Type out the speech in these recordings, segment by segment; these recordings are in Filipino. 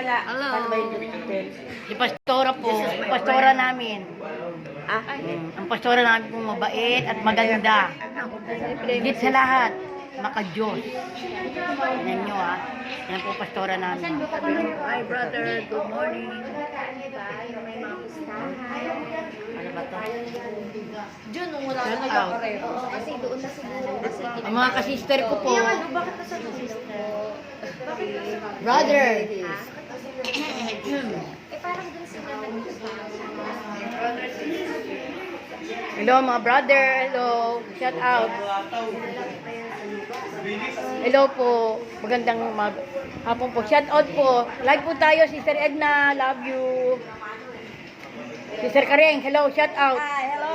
wala. Hello. Paano ba yung detail? Si Pastora po, Pastora namin. Ah? Ang Pastora namin po mabait at maganda. Higit sa lahat, maka-Diyos. Tignan nyo ha. Yan po Pastora namin. Hi brother, good morning. Ano ba to? Diyan, nung wala na Shout out. nagkapareho. Kasi doon na siguro. Kasi Ang mga kasister ko po, bakit nasa sister? brother. Parang doon sila Hello mga brother, hello. Shout out. Hello po. Magandang hapon po. Shout out po. Like po tayo, Sister Edna. Love you. Sister Kareng, hello. Shout out. Hello!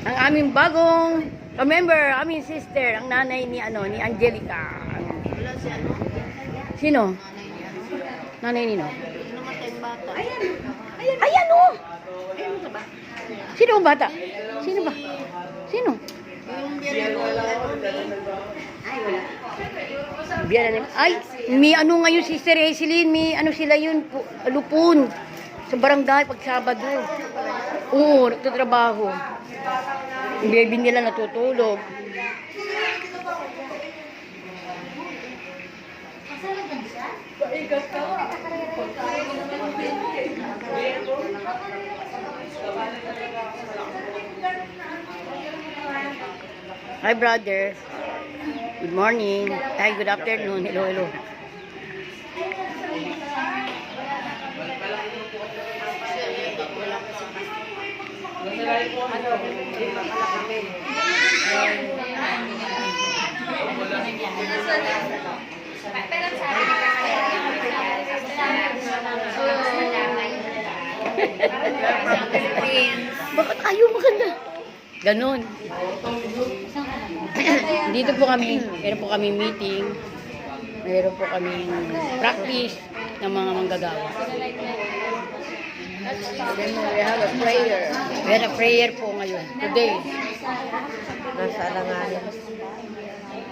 Ang aming bagong member, aming sister, ang nanay ni Angelica. Sino? Nanay ni no? Ayan oh. Sino ang bata? Sino ba? Sino? Ay, may ano ngayon Sister Hazelyn, may ano sila yun, lupon. Sa barangay pag Sabado. Oo, nagtatrabaho. Yung baby nila natutulog. Hi brother. Good morning. Hi, good afternoon. Hello, hello. Bakit ayaw maganda? Ganon. Dito po kami, meron po kami meeting, meron po kami practice ng mga manggagawa. We have a prayer. We had a prayer po ngayon, today. Nasa alanganin.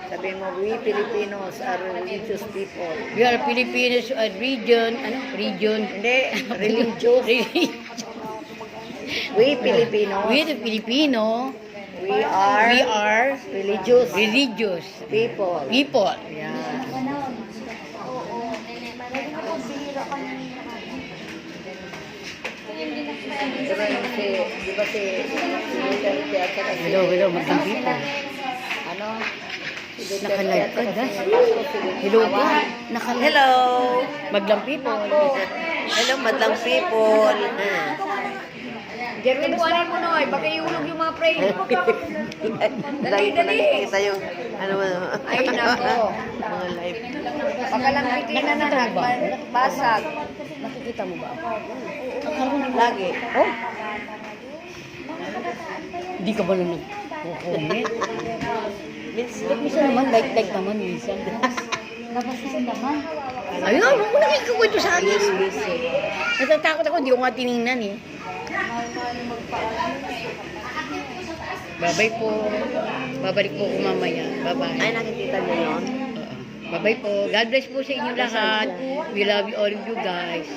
Sabihin mo, we Filipinos are religious people. We are Filipinos, region. Hindi, religious. We Filipinos. We the Filipino, We are religious people. Yan. Di ba si Hello, magandang people. Ano? Naka-live ka, guys. Hello po. Hello. Maglang people. Hello, madlang people. Jerwin, kuhanin mo na baka iulog yung mga prayer. Dali ko nakikita yung Ay, nako. mga live. Baka lang bitin na basag. Nakikita mo ba? Lagi. Oh? Hindi ka ba na nag-comment? Minsan naman, like naman minsan. Nabasin naman. Ayun, huwag mo nakikikuwento sa akin. Natatakot ako, hindi ko nga tinignan eh. Bye-bye po. Babalik po ko mamaya. Bye-bye. Ay, nakikita niyo yun? Bye-bye po. God bless po sa inyo lahat. We love you all of you guys.